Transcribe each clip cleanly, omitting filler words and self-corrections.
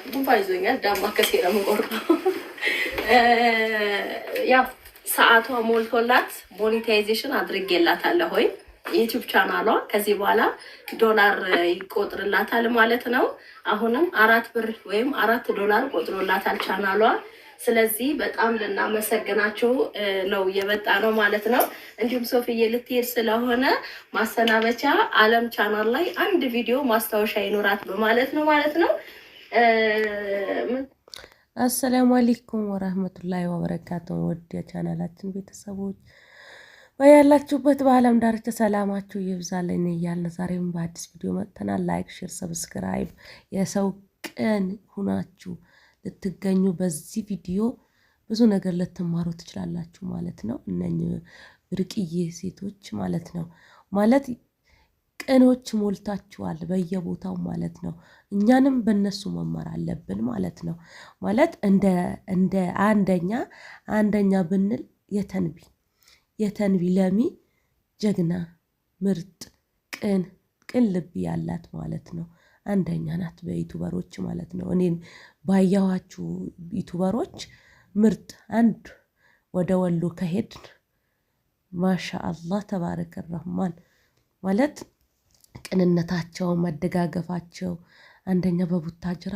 ጉንፋን ይዞኛል። ዳማ ከሴራ ምቆርጦ ያው ሰዓቷ ሞልቶላት ሞኔታይዜሽን አድርጌላታለሁ ወይ ዩቲዩብ ቻናሏ ከዚህ በኋላ ዶላር ይቆጥርላታል ማለት ነው። አሁንም 4 ብር ወይም $4 ቆጥሮላታል ቻናሏ። ስለዚህ በጣም ልናመሰግናችሁ ነው የመጣ ነው ማለት ነው። እንዲሁም ሶፊዬ ልትሄድ ስለሆነ ማሰናበቻ አለም ቻናል ላይ አንድ ቪዲዮ ማስታወሻ ይኖራት በማለት ነው ማለት ነው። አሰላሙ አለይኩም ወራህመቱላሂ ወበረካቱሁ። ውድ የቻናላችን ቤተሰቦች በያላችሁበት በአለም ዳርቻ ሰላማችሁ ይብዛልኝ እያልን ዛሬም በአዲስ ቪዲዮ መጥተናል። ላይክ፣ ሼር፣ ሰብስክራይብ የሰው ቀን ሁናችሁ ልትገኙ በዚህ ቪዲዮ ብዙ ነገር ልትማሩ ትችላላችሁ ማለት ነው። እነኚህ ብርቅዬ ሴቶች ማለት ነው ማለት ቀኖች ሞልታችኋል በየቦታው ማለት ነው። እኛንም በእነሱ መማር አለብን ማለት ነው። ማለት እንደ አንደኛ ብንል የተንቢ ለሚ ጀግና ምርጥ ቅን ልብ ያላት ማለት ነው። አንደኛ ናት በዩቱበሮች ማለት ነው። እኔን ባያዋችሁ ዩቱበሮች ምርጥ አንድ ወደ ወሎ ከሄድን ማሻአላህ ተባረከ ረህማን ማለት ቅንነታቸው መደጋገፋቸው አንደኛ በቡታጅራ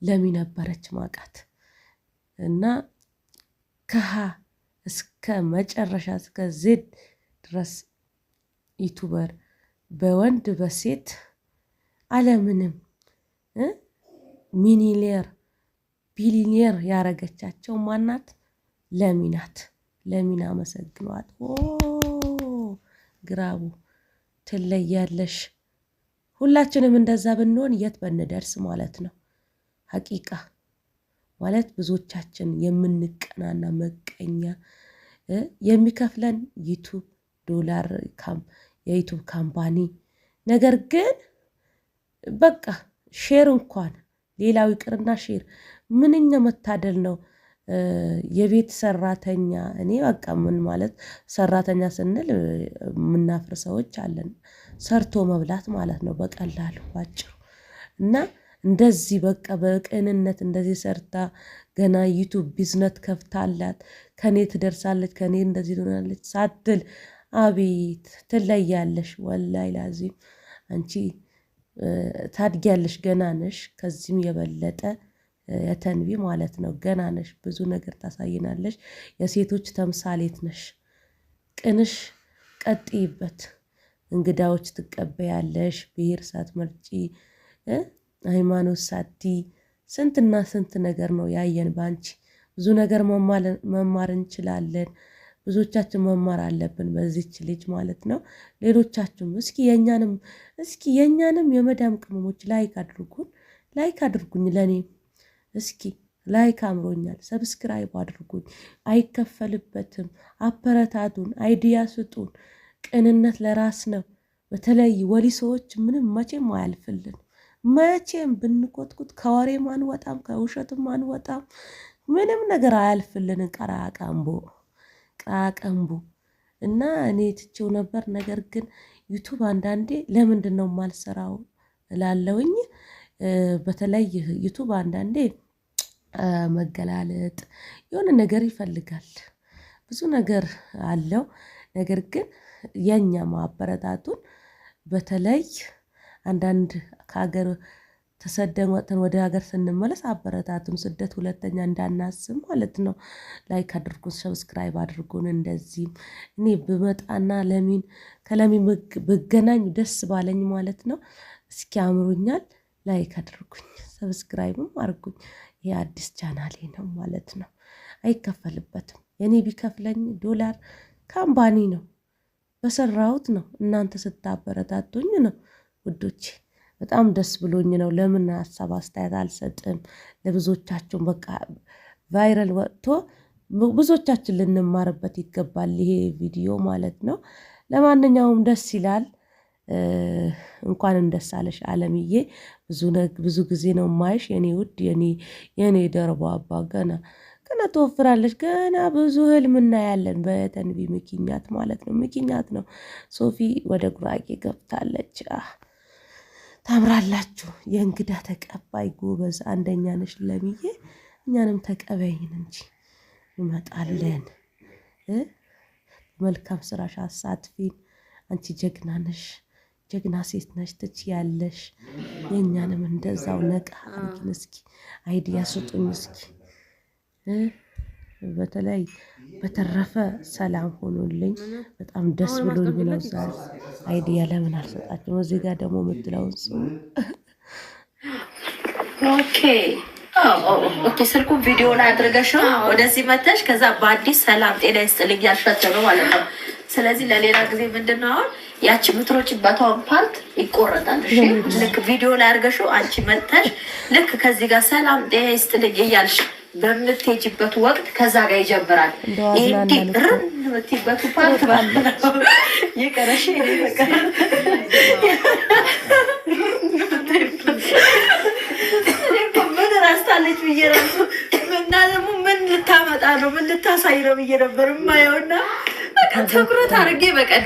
ለሚ ነበረች ማቃት እና ከሃ እስከ መጨረሻ እስከ ዜድ ድረስ ዩቱበር በወንድ በሴት አለምንም ሚሊየነር ቢሊየነር ያረገቻቸው ማናት? ለሚናት። ለሚና አመሰግኗት። ግራቡ ትለያለሽ። ሁላችንም እንደዛ ብንሆን የት በንደርስ ማለት ነው። ሐቂቃ ማለት ብዙዎቻችን የምንቀናና መቀኛ የሚከፍለን ዩቱብ ዶላር የዩቱብ ካምፓኒ ነገር ግን በቃ ሼር እንኳን ሌላው ይቅርና ሼር ምንኛ መታደል ነው። የቤት ሰራተኛ እኔ በቃ ምን ማለት ሰራተኛ ስንል ምናፍር ሰዎች አለን። ሰርቶ መብላት ማለት ነው በቀላሉ ባጭሩ። እና እንደዚህ በቃ በቅንነት እንደዚህ ሰርታ ገና ዩቱብ ቢዝነስ ከፍታላት ከኔ ትደርሳለች ከኔ እንደዚህ ትሆናለች ሳትል አቤት ትለያለሽ። ወላሂ ላዚም አንቺ ታድጊያለሽ፣ ገና ነሽ። ከዚህም የበለጠ የተንቢ ማለት ነው ገና ነሽ፣ ብዙ ነገር ታሳይናለሽ። የሴቶች ተምሳሌት ነሽ። ቅንሽ ቀጥይበት። እንግዳዎች ትቀበያለሽ፣ ብሔር ሳትመርጪ ሃይማኖት ሳቲ ስንትና ስንት ነገር ነው ያየን ባንቺ። ብዙ ነገር መማር እንችላለን። ብዙዎቻችን መማር አለብን በዚች ልጅ ማለት ነው። ሌሎቻችሁም እስኪ የኛንም የመዳም ቅመሞች ላይክ አድርጉኝ ለኔም እስኪ ላይክ አምሮኛል። ሰብስክራይብ አድርጉኝ፣ አይከፈልበትም። አበረታቱን፣ አይዲያ ስጡን። ቅንነት ለራስ ነው። በተለይ ወሊሶዎች ምንም መቼም አያልፍልን። መቼም ብንቆጥቁት ከወሬም አንወጣም፣ ከውሸትም አንወጣም። ምንም ነገር አያልፍልን። ቀራቀንቦ እና እኔ ትቼው ነበር። ነገር ግን ዩቱብ አንዳንዴ ለምንድን ነው የማልሰራው እላለሁኝ። በተለይ ዩቱብ አንዳንዴ መገላለጥ የሆነ ነገር ይፈልጋል፣ ብዙ ነገር አለው። ነገር ግን የኛ ማበረታቱን በተለይ አንዳንድ ከሀገር ተሰደን ወጥተን ወደ ሀገር ስንመለስ አበረታቱን። ስደት ሁለተኛ እንዳናስብ ማለት ነው። ላይክ አድርጉን፣ ሰብስክራይብ አድርጉን። እንደዚህም እኔ ብመጣና ከለሚን ብገናኝ ደስ ባለኝ ማለት ነው። እስኪ አምሮኛል። ላይክ አድርጉኝ፣ ሰብስክራይብም አድርጉኝ። ይሄ አዲስ ቻናሌ ነው ማለት ነው። አይከፈልበትም። የኔ ቢከፍለኝ ዶላር ካምፓኒ ነው በሰራሁት ነው። እናንተ ስታበረታቱኝ ነው ውዶቼ። በጣም ደስ ብሎኝ ነው። ለምን ሀሳብ አስተያየት አልሰጥም? ለብዙዎቻችሁም በቃ ቫይራል ወጥቶ ብዙዎቻችን ልንማርበት ይገባል ይሄ ቪዲዮ ማለት ነው። ለማንኛውም ደስ ይላል። እንኳን ደስ አለሽ አለምዬ። ብዙ ጊዜ ነው ማይሽ የኔ ውድ የኔ ደርባባ። ገና ትወፍራለች። ገና ብዙ ህልም እናያለን በተንቢ ምክንያት ማለት ነው። ምክንያት ነው ሶፊ ወደ ጉራጌ ገብታለች። ታምራላችሁ። የእንግዳ ተቀባይ ጎበዝ አንደኛ ነሽ ለምዬ። እኛንም ተቀበይን እንጂ እንመጣለን። መልካም ስራሽ አሳትፊን። አንቺ ጀግና ነሽ፣ ጀግና ሴት ነሽ፣ ትችያለሽ። የእኛንም እንደዛው ነቃ አድርጊን እስኪ፣ አይዲያ ስጡኝ እስኪ። በተለይ በተረፈ ሰላም ሆኖልኝ በጣም ደስ ብሎኝ ነው ዛሬ። አይዲያ ለምን አልሰጣችሁም? እዚህ ጋር ደግሞ የምትለውን ስሙ። ኦኬ ስልኩ ቪዲዮ ላይ አድርገሽው ወደዚህ መተሽ ከዛ በአዲስ ሰላም ጤና ይስጥልኝ ያልሻቸው ነው ማለት ነው። ስለዚህ ለሌላ ጊዜ ምንድነው አሁን ያቺ ምትሮችበታውን ፓርት ይቆረጣል። እሺ ልክ ቪዲዮ ላይ አድርገሽው አንቺ መተሽ ልክ ከዚህ ጋር ሰላም ጤና ይስጥልኝ እያልሽ በምትሄጂበት ወቅት ከዛ ጋር ይጀምራል። እንዲህ ርም የምትይበት ፓርት ይቀረሽ ራስታለች ብዬ ራሱ እና ደግሞ ምን ልታመጣ ነው ምን ልታሳይ ነው ብዬ ነበር የማየውና በቃ ትኩረት አድርጌ በቀን